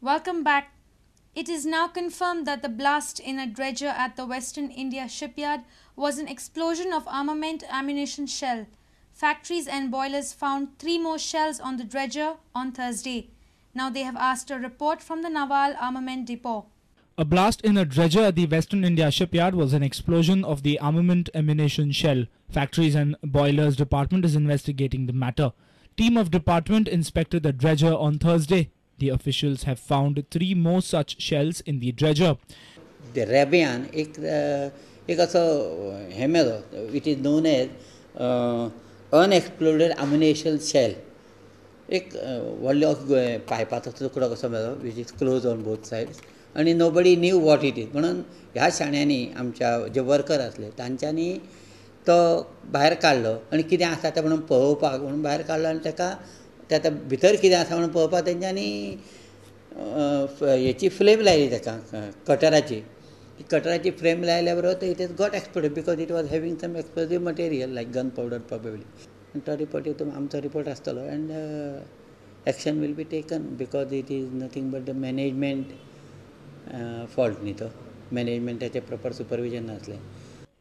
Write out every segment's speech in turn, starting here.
Welcome back. It is now confirmed that the blast in a dredger at the Western India Shipyard was an explosion of armament ammunition shell. Factories and boilers found 3 more shells on the dredger on Thursday. Now they have asked a report from the Naval Armament Depot. A blast in a dredger at the Western India Shipyard was an explosion of the armament ammunition shell. Factories and Boilers Department is investigating the matter. Team of department inspected the dredger on Thursday. The officials have found 3 more such shells in the dredger. The Rabian, एक असं हेमेलो, which is known as unexploded ammunition shell. एक व्हडलो पायपाचो तुकडो कसो मेळ्ळो, which is closed on both sides. आणि nobody knew what it is. म्हणून ह्या शाण्यांनी आमच्या जे वर्कर असले तांच्यांनी तो भायर काडलो आणि कितें आसा तें म्हणून पळोवपाक म्हणून भायर काडलो आणि ताका भितर कितें आसा म्हणून पळोवपाक तेंच्यांनी हेची फ्लेम लायली ताका कटराची. कटराची फ्लेम लायल्या बरोबर it is got exploded because it was having some explosive material like gunpowder probably. तो रिपोर्ट आमचो रिपोर्ट आसतलो and action will be taken because it is nothing but the management fault न्ही तो मॅनेजमेंटाचे proper supervision नासलें.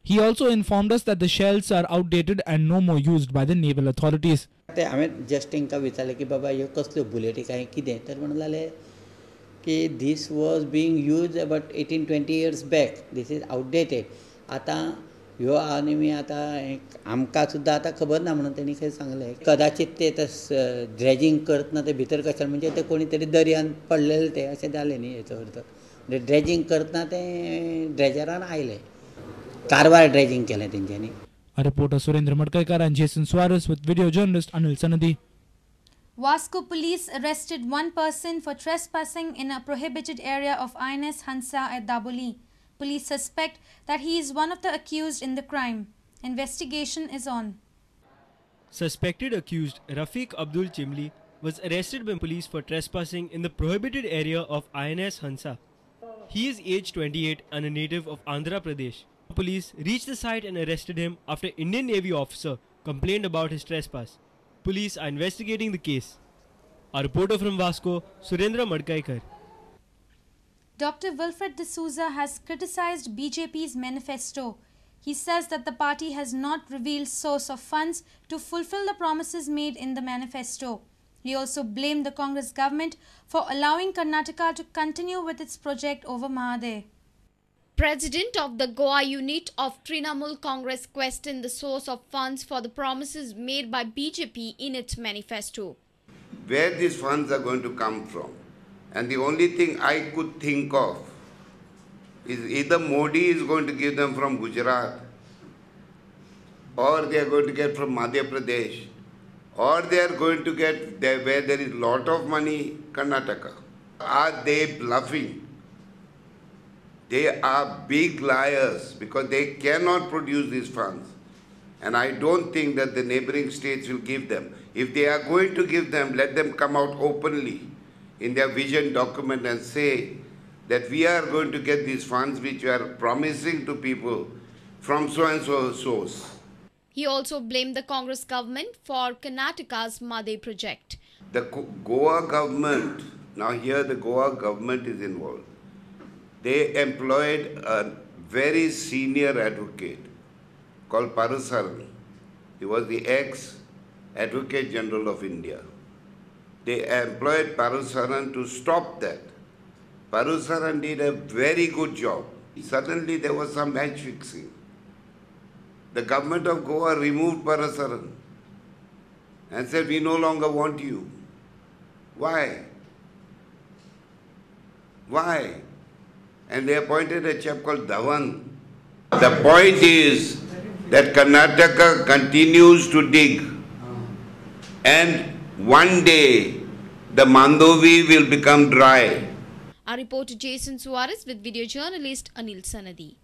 He also informed us that the shells are outdated and no more used by the naval authorities. ते हांवें just तांकां विचारलें की बाबा ह्यो कसल्यो बुलेटी काय कितें तर म्हणून लागलें की दीस was being use about 18-20 years back. This is outdated. आतां ह्यो आनी आतां आमकां सुद्दां आतां खबर ना म्हणून तेणी खंय सांगलें कदाचित ते ड्रेजिंग करतना ते भितर कशें म्हणजे ते कोणी तरी दर्यान पडलेले ते अशें जालें न्ही हेचो अर्थ. ड्रेजिंग करतना ते ड्रेजरान आयले. कारवार ड्रेजिंग केलें तेंच्यांनी. A reporter Surendra Madkaikar and Jason Suarez with video journalist Anil Sanadi. Wasco police arrested one person for trespassing in a prohibited area of INS Hansa at Daboli. Police suspect that he is one of the accused in the crime. Investigation is on. Suspected accused Rafiq Abdul Chimli was arrested by police for trespassing in the prohibited area of INS Hansa. He is age 28 and a native of Andhra Pradesh. Police reached the site and arrested him after an Indian Navy officer complained about his trespass. Police are investigating the case. Our reporter from Vasco, Surendra Madkaikar. Dr. Wilfred D'Souza has criticized BJP's manifesto. He says that the party has not revealed source of funds to fulfill the promises made in the manifesto. He also blamed the Congress government for allowing Karnataka to continue with its project over Mahadev. President of the Goa unit of Trinamool Congress questioned the source of funds for the promises made by BJP in its manifesto. Where these funds are going to come from? And the only thing I could think of is either Modi is going to give them from Gujarat, or they are going to get from Madhya Pradesh, or they are going to get there where there is lot of money, Karnataka. Are they bluffing? They are big liars because they cannot produce these funds. And I don't think that the neighboring states will give them. If they are going to give them, let them come out openly in their vision document and say that we are going to get these funds which we are promising to people from so and so source. He also blamed the Congress government for Karnataka's Mahadev project. The Goa government, now here the Goa government is involved. They employed a very senior advocate called Parasaran. He was the ex-Advocate General of India. They employed Parasaran to stop that. Parasaran did a very good job. Suddenly there was some match fixing. The government of Goa removed Parasaran and said, we no longer want you. Why? Why? And they appointed a chap called Dhawan. The point is that Karnataka continues to dig, and one day the Mandovi will become dry. Our reporter Jason Suarez with video journalist Anil Sanadi.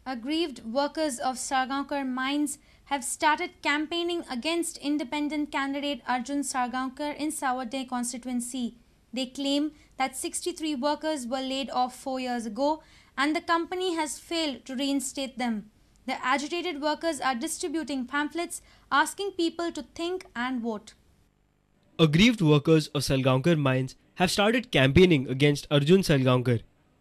Aggrieved workers of Sargaonkar mines have started campaigning against independent candidate Arjun Sargaonkar in Sawadeh constituency. They claim that 63 workers were laid off 4 years ago and the company has failed to reinstate them. The agitated workers are distributing pamphlets asking people to think and vote. Aggrieved workers of Salgaonkar mines have started campaigning against Arjun Salgaonkar.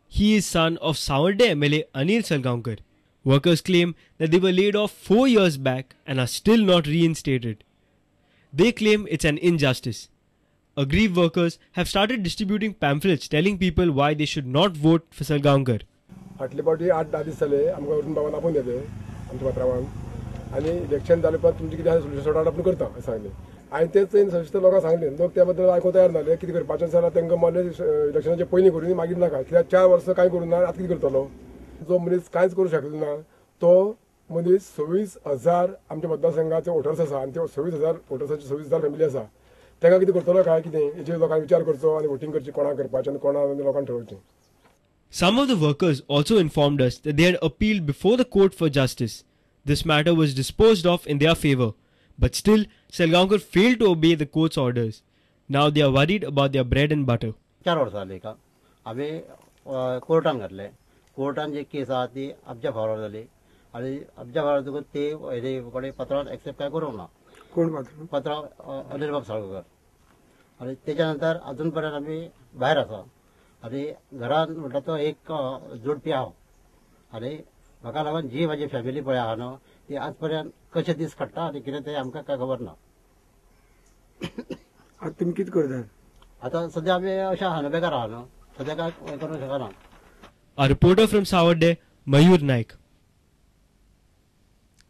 He is son of Sawarde MLA Anil Salgaonkar. Workers claim that they were laid off 4 years back and are still not reinstated. They claim it's an injustice. Aggrieved workers have started distributing pamphlets telling people why they should not vote for Salgaonkar. फाटले फावटी 8-10 दीस जाले आमकां अरुण बाबान आपोवन येले आमच्या पात्रांवान आनी election जाले उपरांत तुमचें कितें आसा सोल्यूशन सॉर्ट आउट आपूण करता अशें सांगलें. हांवें तेच सविस्तर लोकांक सांगलें. लोक त्या बद्दल आयकूंक तयार नासले. कितें करपाचें जाल्यार तांकां म्हणलें इलेक्शनाचे पयलीं करून मागीर नाका. कित्याक 4 वर्सां कांय करूं ना आतां कितें करतलो. जो मनीस कांयच करूं शकलो ना तो मनीस 26,000 आमच्या मतदारसंघाचे वोटर्स आसा आनी ते 26,000 वोटर्साची 26,000 फॅमिली आसा. तांकां कितें करतलो काय कितें हेचेर लोकांनी विचार करचो आनी वोटींग करचें कोणाक करपाचें आनी कोणा लोकांनी ठरवचें. Some of the workers also informed us that they had appealed before the court for justice. This matter was disposed of in their favour, but still Salgaonkar failed to obey the court's orders. Now they are worried about their bread and butter. 4 वर्सां जालीं का हांवें कोर्टान घातलें. कोर्टान जी case आहा ती आमच्या फावोर जाली आनी आमच्या फावोर देखून ते हेजे कडेन पत्रान एक्सेप्ट काय करूंक ना. कोण पत्र अनिल बाब साळगांवकर आनी तेच्या नंतर अजून पर्यंत आमी भायर आसा आनी घरान म्हणटा तो एक जोडपी आहा आनी म्हाका लागून जी म्हाजी फॅमिली पळय आहा न्हू ती आज पर्यंत कशे दीस काडटा आनी कितें तें आमकां काय खबर ना. आतां तुमी कितें करतात? आतां सद्या आमी अशें आहा न्हू बेकार आहा न्हू सद्या काय हें करूंक शकना. A reporter from Sawarde, Mayur Naik.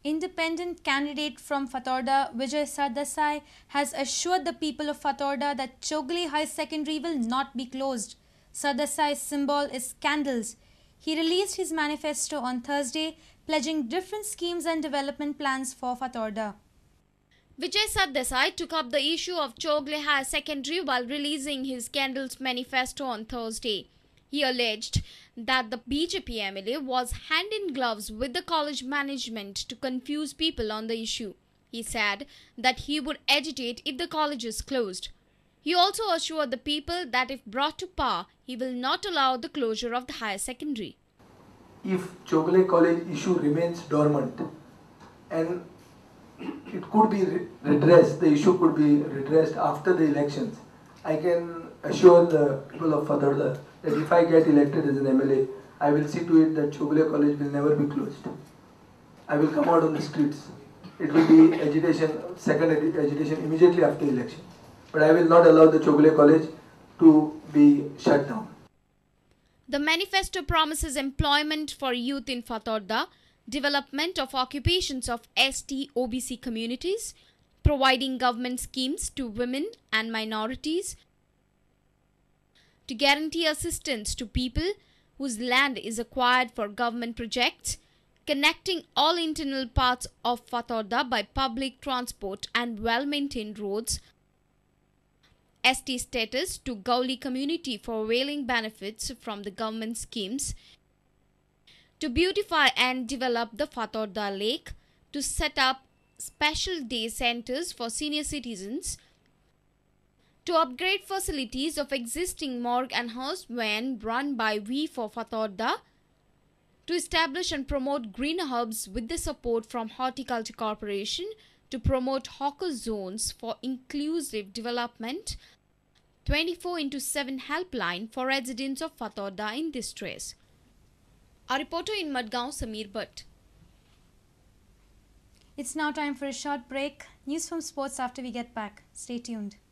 Independent candidate from Fatorda, Vijay Sardesai, has assured the people of Fatorda that Chogle High Secondary will not be closed. Sardesai's symbol is candles. He released his manifesto on Thursday, pledging different schemes and development plans for Fatorda. Vijay Sardesai took up the issue of Chogle High Secondary while releasing his Candles manifesto on Thursday. He alleged that the BJP MLA was hand in gloves with the college management to confuse people on the issue. He said that he would agitate if the college is closed. He also assured the people that if brought to power, he will not allow the closure of the higher secondary. If Chogle College issue remains dormant and it could be redressed, the issue could be redressed after the elections, I can assure the people of Fatorda that if I get elected as an MLA, I will see to it that Chogle College will never be closed. I will come out on the streets. It will be agitation, second agitation immediately after election. But I will not allow the Chogle College to be shut down. The manifesto promises employment for youth in Fatorda, development of occupations of ST OBC communities, providing government schemes to women and minorities, to guarantee assistance to people whose land is acquired for government projects, connecting all internal parts of Fatorda by public transport and well-maintained roads, ST status to Gauli community for availing benefits from the government schemes, to beautify and develop the Fatorda lake, to set up special day centers for senior citizens, to upgrade facilities of existing morgue and house van run by We for Fatorda, to establish and promote green hubs with the support from Horticulture Corporation, to promote hawker zones for inclusive development, 24/7 helpline for residents of Fatorda in distress. Our reporter in Madgaon, Sameer Bhatt. It's now time for a short break. News from sports after we get back. Stay tuned.